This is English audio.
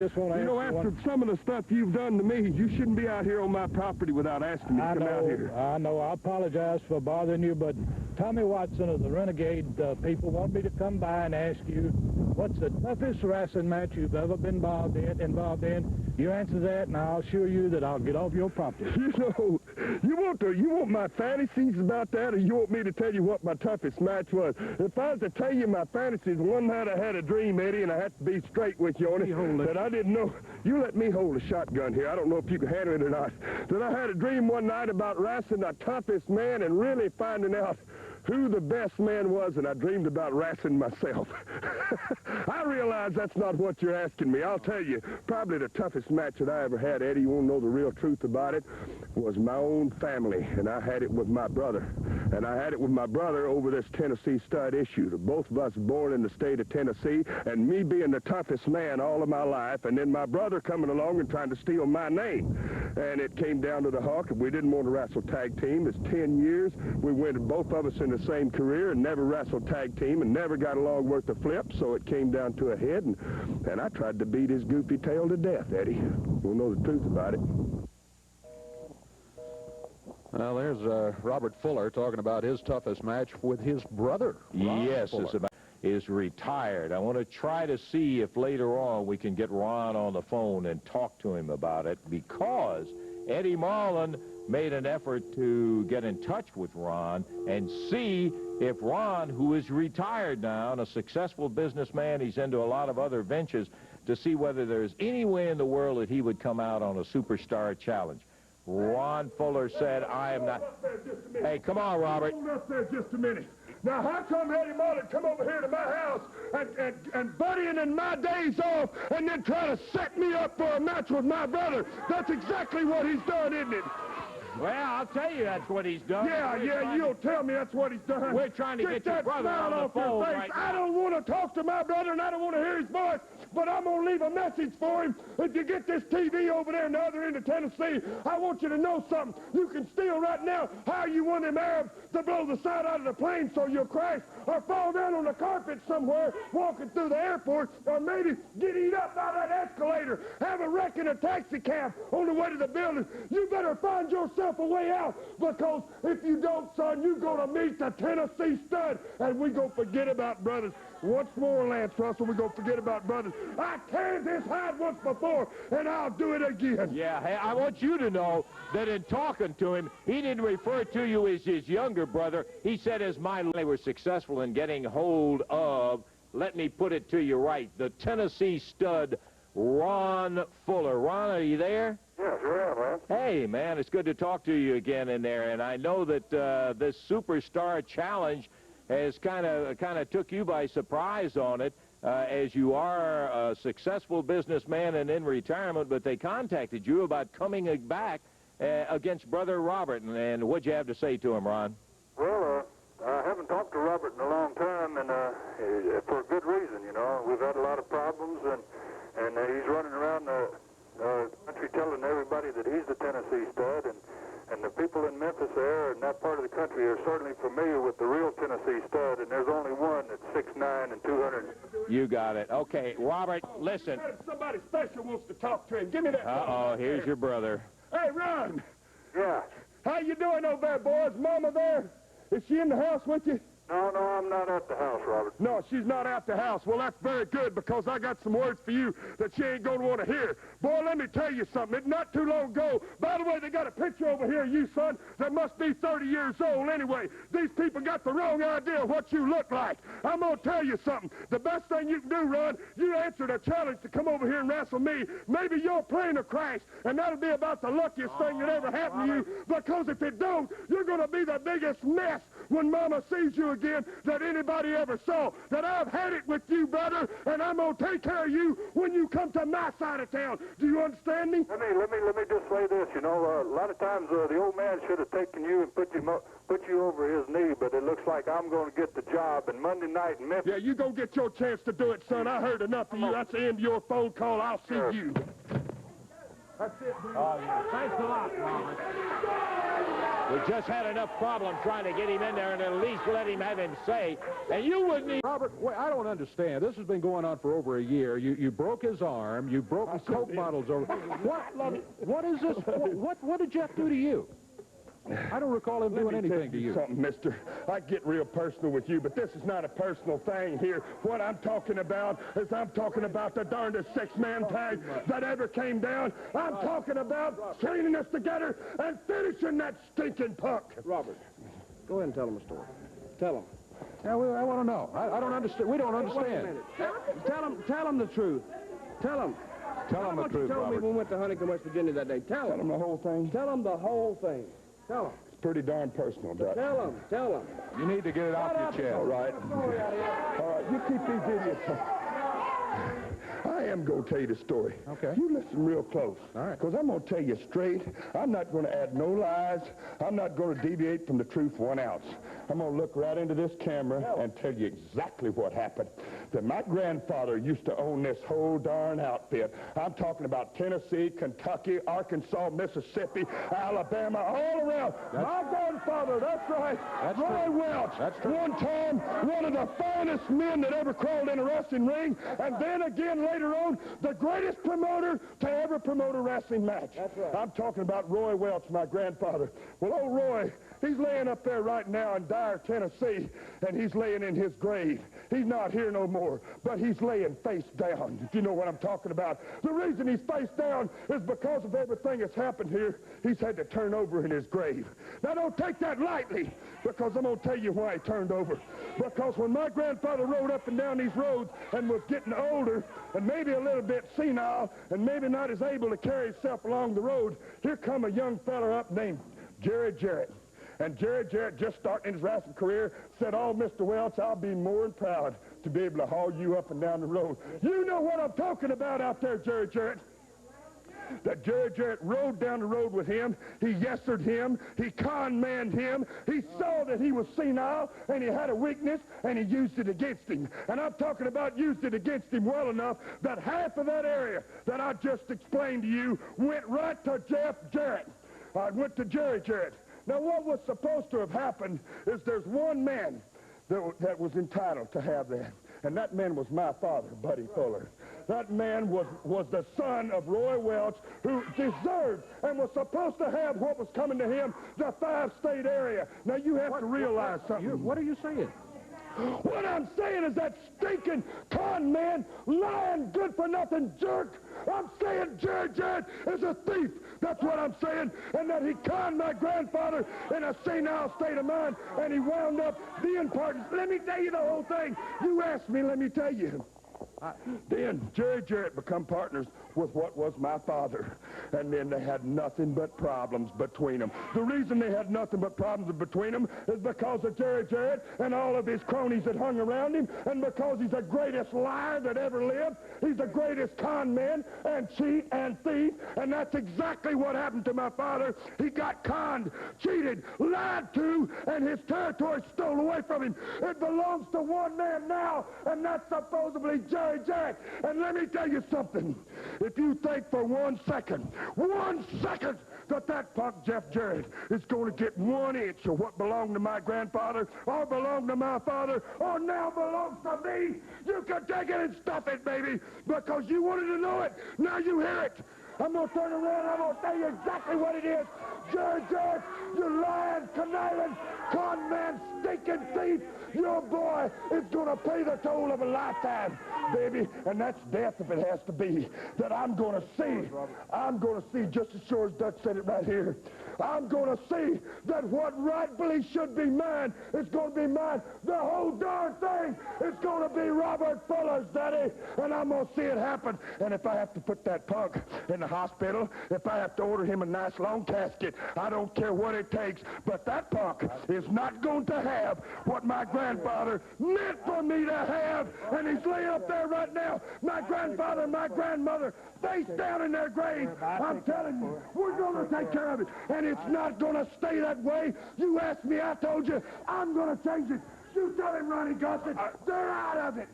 You know, after some of the stuff you've done to me, you shouldn't be out here on my property without asking me to come out here. I know. I apologize for bothering you, but Tommy Watson of the Renegade people want me to come by and ask you, what's the toughest wrestling match you've ever been involved in? You answer that, and I'll assure you that I'll get off your property. You know, you want my fantasies about that, or you want me to tell you what my toughest match was? If I was to tell you my fantasies, one night I had a dream, Eddie, and I had to be straight with you on it, that I didn't know. You let me hold a shotgun here. I don't know if you can handle it or not. That I had a dream one night about wrestling the toughest man and really finding out who the best man was, and I dreamed about wrestling myself. I realize that's not what you're asking me. I'll tell you, probably the toughest match that I ever had, Eddie, you want to know the real truth about it, was my own family, and I had it with my brother. And I had it with my brother over this Tennessee stud issue. Both of us born in the state of Tennessee, and me being the toughest man all of my life, and then my brother coming along and trying to steal my name. And it came down to the hawk. We didn't want to wrestle tag team. It's 10 years. We went, both of us in the same career, and never wrestled tag team, and never got along worth a flip, so it came down to a head, and I tried to beat his goofy tail to death, Eddie. You'll know the truth about it. Well, there's Robert Fuller talking about his toughest match with his brother. Yes, is retired. I want to try to see if later on we can get Ron on the phone and talk to him about it, because Eddie Marlin made an effort to get in touch with Ron and see if Ron, who is retired now and a successful businessman, he's into a lot of other ventures, to see whether there's any way in the world that he would come out on a superstar challenge. Ron Fuller said, I am not... Hey, come on, Robert. Hold up there just a minute. Now, how come Eddie Marlin come over here to my house and buddying in my days off and then try to set me up for a match with my brother? That's exactly what he's done, isn't it? Well, I'll tell you that's what he's done. Yeah, you'll tell me that's what he's done. We're trying to get your brother on the phone right now. I don't want to talk to my brother, and I don't want to hear his voice, but I'm going to leave a message for him. If you get this TV over there in the other end of Tennessee, I want you to know something. You can steal right now how you want them Arabs to blow the side out of the plane so you'll crash or fall down on the carpet somewhere walking through the airport, or maybe get eat up by that escalator, have a wreck in a taxi cab on the way to the building. You better find yourself a way out, because if you don't, son, you're going to meet the Tennessee stud, and we're going to forget about brothers. Once more, Lance Russell, we're going to forget about brothers. I carried this hide once before, and I'll do it again. Yeah, hey, I want you to know that in talking to him, he didn't refer to you as his younger brother. He said, as they were successful in getting hold of, let me put it to you right, the Tennessee stud, Ron Fuller. Ron, are you there? Yeah, sure am, man. Hey, man, it's good to talk to you again in there, and I know that this Superstar Challenge has kind of took you by surprise on it, as you are a successful businessman and in retirement, but they contacted you about coming back against Brother Robert, and what'd you have to say to him, Ron? Well, I haven't talked to Robert in a long time, and for a good reason, you know. We've had a lot of problems, and he's running around the country telling everybody that he's the Tennessee stud, and the people in Memphis there and that part of the country are certainly familiar with the real Tennessee stud, and there's only one that's 6'9" and 200. You got it. Okay, Robert, listen. Somebody special wants to talk to him. Give me that. Uh-oh, here's your brother. Hey, Ron. Yeah. How you doing over there, boys? Mama there? Is she in the house with you? No, I'm not at the house, Robert. No, she's not at the house. Well, that's very good, because I got some words for you that she ain't going to want to hear. Boy, let me tell you something. It's not too long ago. By the way, they got a picture over here of you, son, that must be 30 years old anyway. These people got the wrong idea of what you look like. I'm going to tell you something. The best thing you can do, Ron, you answered a challenge to come over here and wrestle me. Maybe your plane will crash, and that'll be about the luckiest thing that ever happened to you, because if it don't, you're going to be the biggest mess when Mama sees you again that anybody ever saw. That I've had it with you, brother, and I'm going to take care of you when you come to my side of town. Do you understand me? Let me just say this. You know, a lot of times the old man should have taken you and put you over his knee, but it looks like I'm going to get the job. And Monday night in Memphis... Yeah, you go get your chance to do it, son. I heard enough of you. That's the end of your phone call. I'll see you. That's it. Thanks a lot, Robert. We just had enough problem trying to get him in there and at least let him have him say. And you wouldn't even... Robert, wait, I don't understand. This has been going on for over a year. You broke his arm. You broke his Coke bottles over. What is this? What did Jeff do to you? I don't recall him doing anything to you. Something, mister. I get real personal with you, but this is not a personal thing here. What I'm talking about is I'm talking about the darndest six-man tag that ever came down. I'm talking about training us together and finishing that stinking punk. Robert, go ahead and tell him a story. Tell him. Yeah, I want to know. I don't understand. We don't understand. Wait a minute. Tell him the truth. Tell him. Tell him the truth, What you told me Robert. when we went to Huntington, West Virginia that day. Tell Tell him him. the whole thing. Tell him the whole thing. Tell him. It's pretty darn personal, Dutch. Tell him. Tell him. You need to get it off your chest. All right. All right, you keep these idiots. I am going to tell you the story. Okay. You listen real close. All right. Because I'm going to tell you straight. I'm not going to add no lies. I'm not going to deviate from the truth 1 ounce. I'm going to look right into this camera and tell you exactly what happened. That my grandfather used to own this whole darn outfit. I'm talking about Tennessee, Kentucky, Arkansas, Mississippi, Alabama, all around. My grandfather, that's right. That's Roy true. Welch. That's true. One time, one of the finest men that ever crawled in a wrestling ring. And then again later on, the greatest promoter to ever promote a wrestling match. That's right. I'm talking about Roy Welch, my grandfather. Well, old Roy, he's laying up there right now in Dyer, Tennessee, and he's laying in his grave. He's not here no more, but he's laying face down, if you know what I'm talking about. The reason he's face down is because of everything that's happened here. He's had to turn over in his grave. Now, don't take that lightly, because I'm going to tell you why he turned over. Because when my grandfather rode up and down these roads and was getting older and maybe a little bit senile and maybe not as able to carry himself along the road, here come a young fella up named Jerry Jarrett. And Jerry Jarrett, just starting his wrestling career, said, "Oh, Mr. Welch, I'll be more than proud to be able to haul you up and down the road." You know what I'm talking about out there, Jerry Jarrett. That Jerry Jarrett rode down the road with him. He yessered him. He con-manned him. He saw that he was senile and he had a weakness and he used it against him. And I'm talking about used it against him well enough that half of that area that I just explained to you went right to Jeff Jarrett. I went to Jerry Jarrett. Now, what was supposed to have happened is there's one man that was entitled to have that, and that man was my father, Buddy Fuller. That man was the son of Roy Welch, who deserved and was supposed to have what was coming to him, the 5-state area. Now, you have to realize something. What are you saying? What I'm saying is that stinking con man, lying, good-for-nothing jerk. I'm saying Jerry Jarrett is a thief. That's what I'm saying. And that he conned my grandfather in a senile state of mind, and he wound up being partners. Let me tell you the whole thing. You asked me, let me tell you. Then Jerry Jarrett become partners with what was my father. And then they had nothing but problems between them. The reason they had nothing but problems between them is because of Jerry Jarrett and all of his cronies that hung around him, and because he's the greatest liar that ever lived. He's the greatest con man and cheat and thief, and that's exactly what happened to my father. He got conned, cheated, lied to, and his territory stole away from him. It belongs to one man now, and that's supposedly Jerry Jarrett. And let me tell you something. If you think for 1 second, that punk Jeff Jarrett is going to get 1 inch of what belonged to my grandfather, or belonged to my father, or now belongs to me, you can take it and stuff it, baby, because you wanted to know it. Now you hear it. I'm going to turn around and I'm going to tell you exactly what it is. Jerry Jarrett, you lying, conniving, con man, stinking thief, your boy is going to pay the toll of a lifetime, baby, and that's death if it has to be. That I'm going to see, just as sure as Dutch said it right here, I'm going to see that what rightfully should be mine is going to be mine. The whole darn thing is going to be Robert Fuller's, Daddy, and I'm going to see it happen. And if I have to put that punk in the hospital, if I have to order him a nice long casket, I don't care what it takes, but that punk is not going to have what my grandfather meant for me to have, and he's laying up there right now. My grandfather and my grandmother face down in their grave. I'm telling you, we're going to take care of it, and it's not going to stay that way. You asked me, I told you, I'm going to change it. You tell him, Ronnie Gossett, they're out of it.